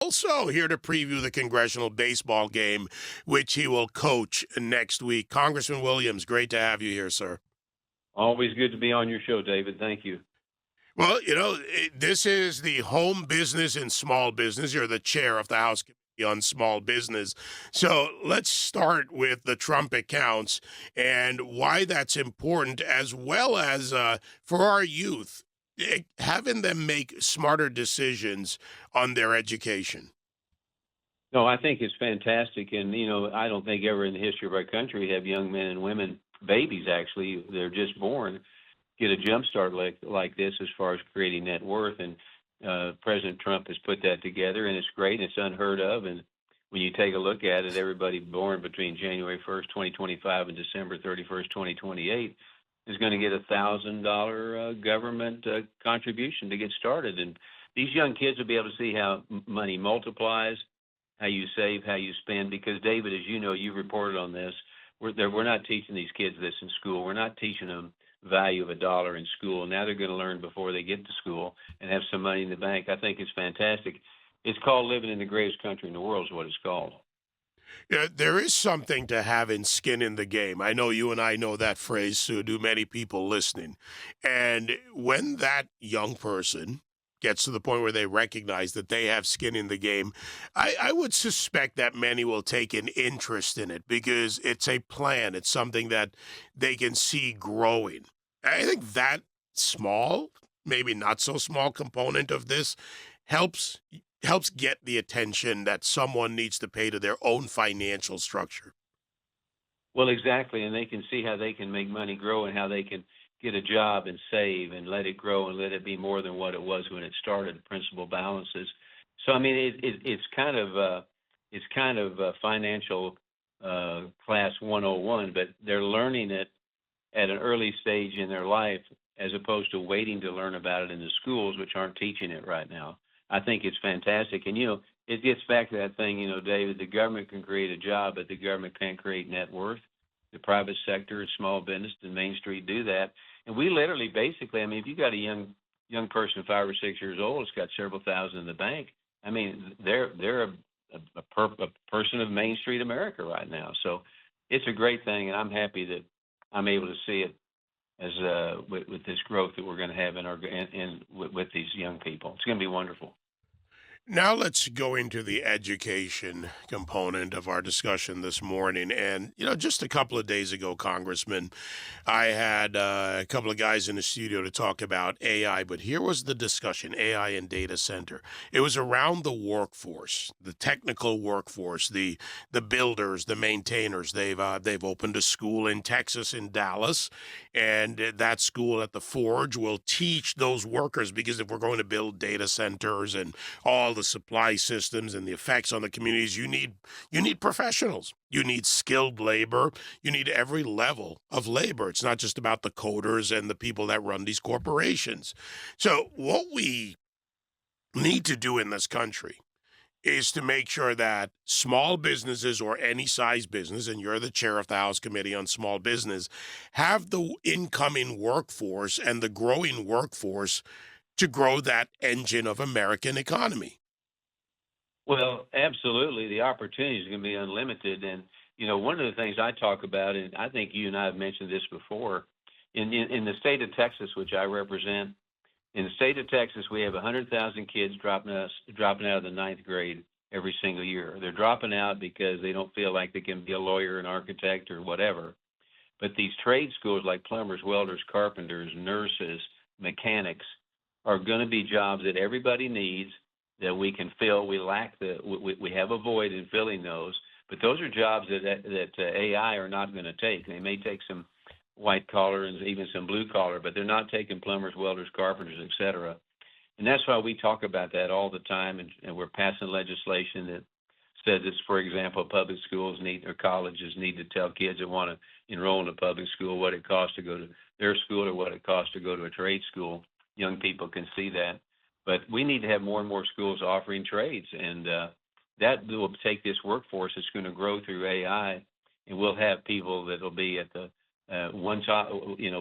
also here to preview the congressional baseball game, which he will coach next week. Congressman Williams, great to have you here, sir. Always good to be on your show, David. Thank you. Well, this is the home business and small business. You're the chair of the House Committee on Small Business. So let's start with the Trump accounts and why that's important, as well as for our youth, having them make smarter decisions on their education. No, I think it's fantastic. And, I don't think ever in the history of our country have young men and women, babies actually, they're just born, get a jump start like this as far as creating net worth. And President Trump has put that together, and it's great. And it's unheard of. And when you take a look at it, everybody born between January 1st, 2025 and December 31st, 2028 is going to get a $1,000 government contribution to get started. And these young kids will be able to see how money multiplies, how you save, how you spend. Because, David, as you know, you reported on this, we're not teaching these kids this in school. We're not teaching them value of a dollar in school. Now they're going to learn before they get to school and have some money in the bank. I think it's fantastic. It's called living in the greatest country in the world is what it's called. Yeah, there is something to having skin in the game. I know you and I know that phrase, so do many people listening. And when that young person gets to the point where they recognize that they have skin in the game, I would suspect that many will take an interest in it because it's a plan. It's something that they can see growing. I think that small, maybe not so small component of this helps get the attention that someone needs to pay to their own financial structure. Well, exactly. And they can see how they can make money grow and how they can get a job and save and let it grow and let it be more than what it was when it started, principal balances. So, I mean, it's kind of financial class 101, but they're learning it at an early stage in their life as opposed to waiting to learn about it in the schools, which aren't teaching it right now. I think it's fantastic. And, it gets back to that thing, David, the government can create a job, but the government can't create net worth. The private sector and small business and Main Street do that. And we literally, basically, I mean, if you got a young person 5 or 6 years old, it's got several thousand in the bank. I mean, they're a person of Main Street America right now. So it's a great thing, and I'm happy that I'm able to see it as with this growth that we're going to have with these young people. It's going to be wonderful. Now let's go into the education component of our discussion this morning. And, just a couple of days ago, Congressman, I had a couple of guys in the studio to talk about AI, but here was the discussion, AI and data center. It was around the workforce, the technical workforce, the builders, the maintainers. They've opened a school in Texas, in Dallas, and that school at the Forge will teach those workers, because if we're going to build data centers and all the supply systems and the effects on the communities, you need professionals. You need skilled labor. You need every level of labor. It's not just about the coders and the people that run these corporations. So what we need to do in this country is to make sure that small businesses, or any size business, and you're the chair of the House Committee on Small Business, have the incoming workforce and the growing workforce to grow that engine of American economy. Well, absolutely. The opportunity is going to be unlimited. And, one of the things I talk about, and I think you and I have mentioned this before, in the state of Texas, which I represent, in the state of Texas, we have 100,000 kids dropping out of the ninth grade every single year. They're dropping out because they don't feel like they can be a lawyer, an architect, or whatever. But these trade schools like plumbers, welders, carpenters, nurses, mechanics are going to be jobs that everybody needs, that we can fill. We have a void in filling those, but those are jobs that AI are not going to take. They may take some white collar and even some blue collar, but they're not taking plumbers, welders, carpenters, et cetera. And that's why we talk about that all the time, and we're passing legislation that says that, for example, public schools or colleges need to tell kids that want to enroll in a public school what it costs to go to their school or what it costs to go to a trade school. Young people can see that. But we need to have more and more schools offering trades, and that will take this workforce that's going to grow through AI, and we'll have people that will be at the one side,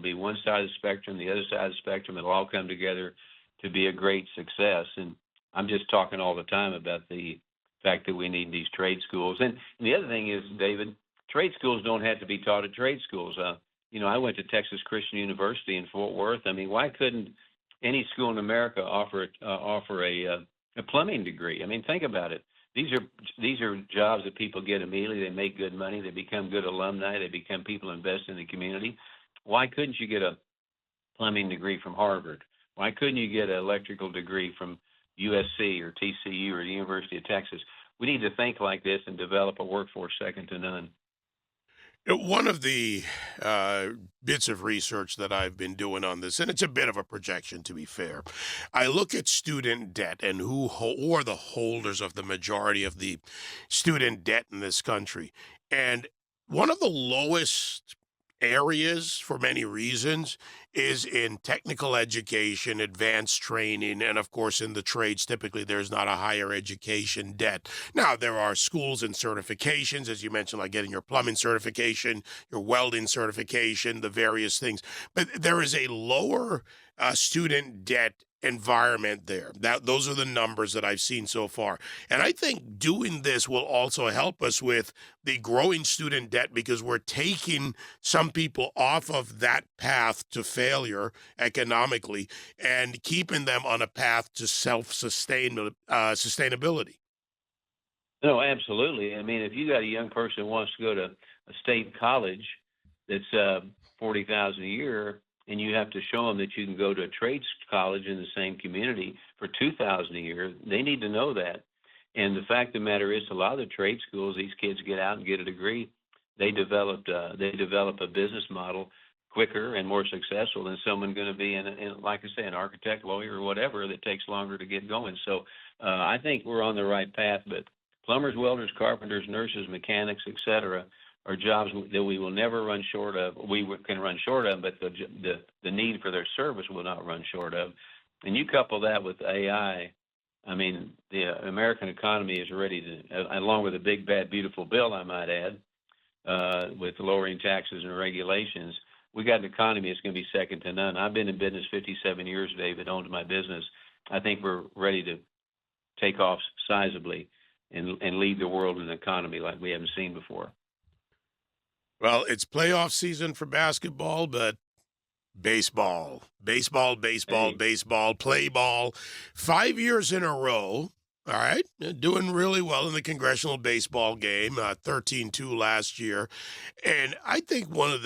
be one side of the spectrum, the other side of the spectrum. It'll all come together to be a great success. And I'm just talking all the time about the fact that we need these trade schools. And the other thing is, David, trade schools don't have to be taught at trade schools. I went to Texas Christian University in Fort Worth. I mean, why couldn't any school in America offer a plumbing degree? I mean, think about it. These are jobs that people get immediately. They make good money. They become good alumni. They become people who invest in the community. Why couldn't you get a plumbing degree from Harvard? Why couldn't you get an electrical degree from USC or TCU or the University of Texas? We need to think like this and develop a workforce second to none. One of the uh, bits of research that I've been doing on this, and it's a bit of a projection to be fair, I look at student debt and who are the holders of the majority of the student debt in this country. And one of the lowest areas for many reasons is in technical education, advanced training, and of course in the trades, typically there's not a higher education debt. Now, there are schools and certifications, as you mentioned, like getting your plumbing certification, your welding certification, the various things, but there is a lower student debt environment there. Those are the numbers that I've seen so far. And I think doing this will also help us with the growing student debt because we're taking some people off of that path to failure economically and keeping them on a path to sustainability. No, absolutely. I mean, if you got a young person who wants to go to a state college that's 40,000 a year, and you have to show them that you can go to a trades college in the same community for 2,000 a year, they need to know that. And the fact of the matter is, a lot of the trade schools, these kids get out and get a degree. They develop a business model quicker and more successful than someone going to be like I say, an architect, lawyer, or whatever that takes longer to get going. So I think we're on the right path. But plumbers, welders, carpenters, nurses, mechanics, etc., are jobs that we will never run short of. Can run short of, but the need for their service will not run short of. And you couple that with AI, I mean, the American economy is ready to, along with a big, bad, beautiful bill, I might add, with lowering taxes and regulations. We got an economy that's going to be second to none. I've been in business 57 years, David, owned my business. I think we're ready to take off sizably and lead the world in an economy like we haven't seen before. Well, it's playoff season for basketball, but baseball, baseball, baseball, Hey, baseball, play ball. 5 years in a row. All right. Doing really well in the congressional baseball game, 13-2 last year. And I think one of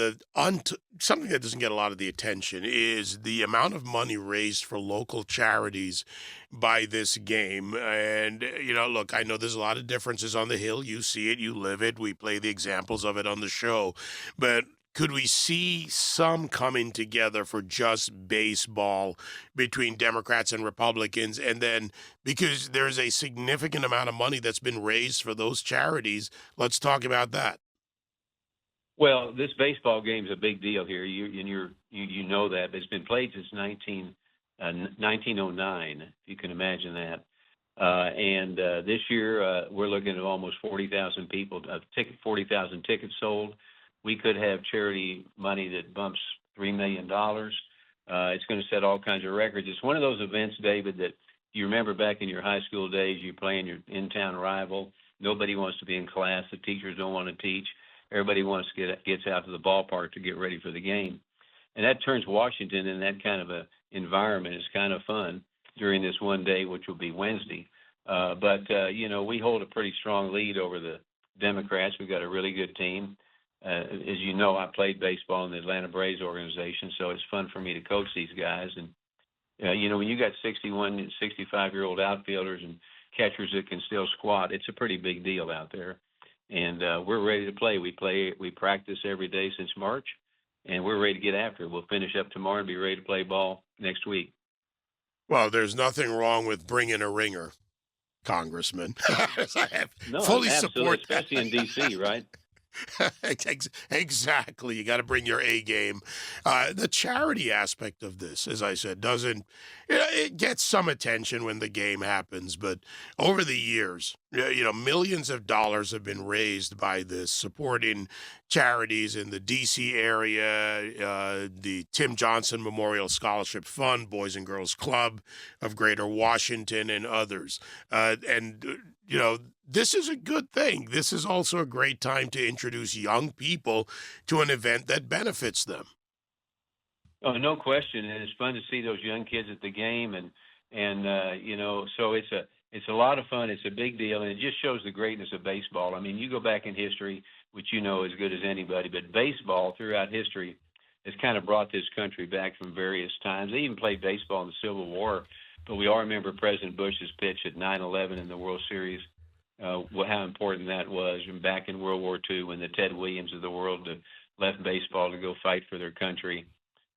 something that doesn't get a lot of the attention is the amount of money raised for local charities by this game. And, look, I know there's a lot of differences on the Hill. You see it, you live it. We play the examples of it on the show. But could we see some coming together for just baseball between Democrats and Republicans? And then, because there's a significant amount of money that's been raised for those charities, let's talk about that. well, this baseball game is a big deal here. You know that, but it's been played since 1909, if you can imagine that. And this year, we're looking at almost 40,000 people, 40,000 tickets sold. We could have charity money that bumps $3 million. It's going to set all kinds of records. It's one of those events, David, that you remember back in your high school days. You playing your in-town rival. Nobody wants to be in class. The teachers don't want to teach. Everybody wants to gets out to the ballpark to get ready for the game, and that turns Washington in that kind of a environment. It's kind of fun during this one day, which will be Wednesday. But we hold a pretty strong lead over the Democrats. We've got a really good team. As you know, I played baseball in the Atlanta Braves organization, so it's fun for me to coach these guys. And when you got 61 and 65-year-old outfielders and catchers that can still squat, it's a pretty big deal out there. And we're ready to play. We practice every day since March, and we're ready to get after it. We'll finish up tomorrow and be ready to play ball next week. Well, there's nothing wrong with bringing a ringer, Congressman. I have No, fully absolutely, support especially in D.C., that. right? Exactly. You got to bring your A game. The charity aspect of this, as I said, doesn't, it gets some attention when the game happens, but over the years, millions of dollars have been raised by this, supporting charities in the D.C. area, the Tim Johnson Memorial Scholarship Fund, Boys and Girls Club of Greater Washington, and others. And this is a good thing. This is also a great time to introduce young people to an event that benefits them. Oh, no question, and it's fun to see those young kids at the game, and so it's a lot of fun. It's a big deal, and it just shows the greatness of baseball. I mean, you go back in history, which you know as good as anybody, but baseball throughout history has kind of brought this country back from various times. They even played baseball in the Civil War, but we all remember President Bush's pitch at 9/11 in the World Series. How important that was, and back in World War II when the Ted Williams of the world left baseball to go fight for their country.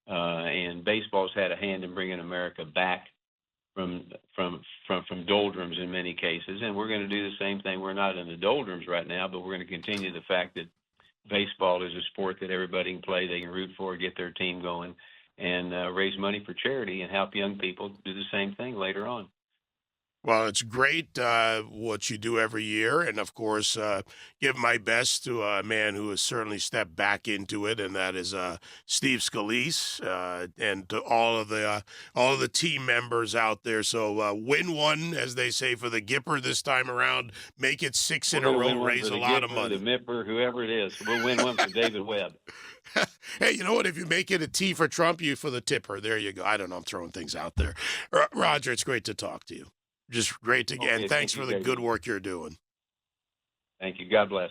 And baseball's had a hand in bringing America back from doldrums in many cases, and we're going to do the same thing. We're not in the doldrums right now, but we're going to continue the fact that baseball is a sport that everybody can play, they can root for, get their team going, and raise money for charity and help young people do the same thing later on. Well, it's great what you do every year, and of course, give my best to a man who has certainly stepped back into it, and that is Steve Scalise, and to all of the team members out there. So win one, as they say, for the Gipper this time around. Make it six We're in a going to row, win one raise for a the lot of Gipper, the money. Mipper, whoever it is. We'll win one for David Webb. Hey, you know what? If you make it a T for Trump, you for the Tipper. There you go. I don't know. I'm throwing things out there. Roger, it's great to talk to you. Just great to, and Okay, thanks thank you, for the good David. work you're doing. Thank you. God bless.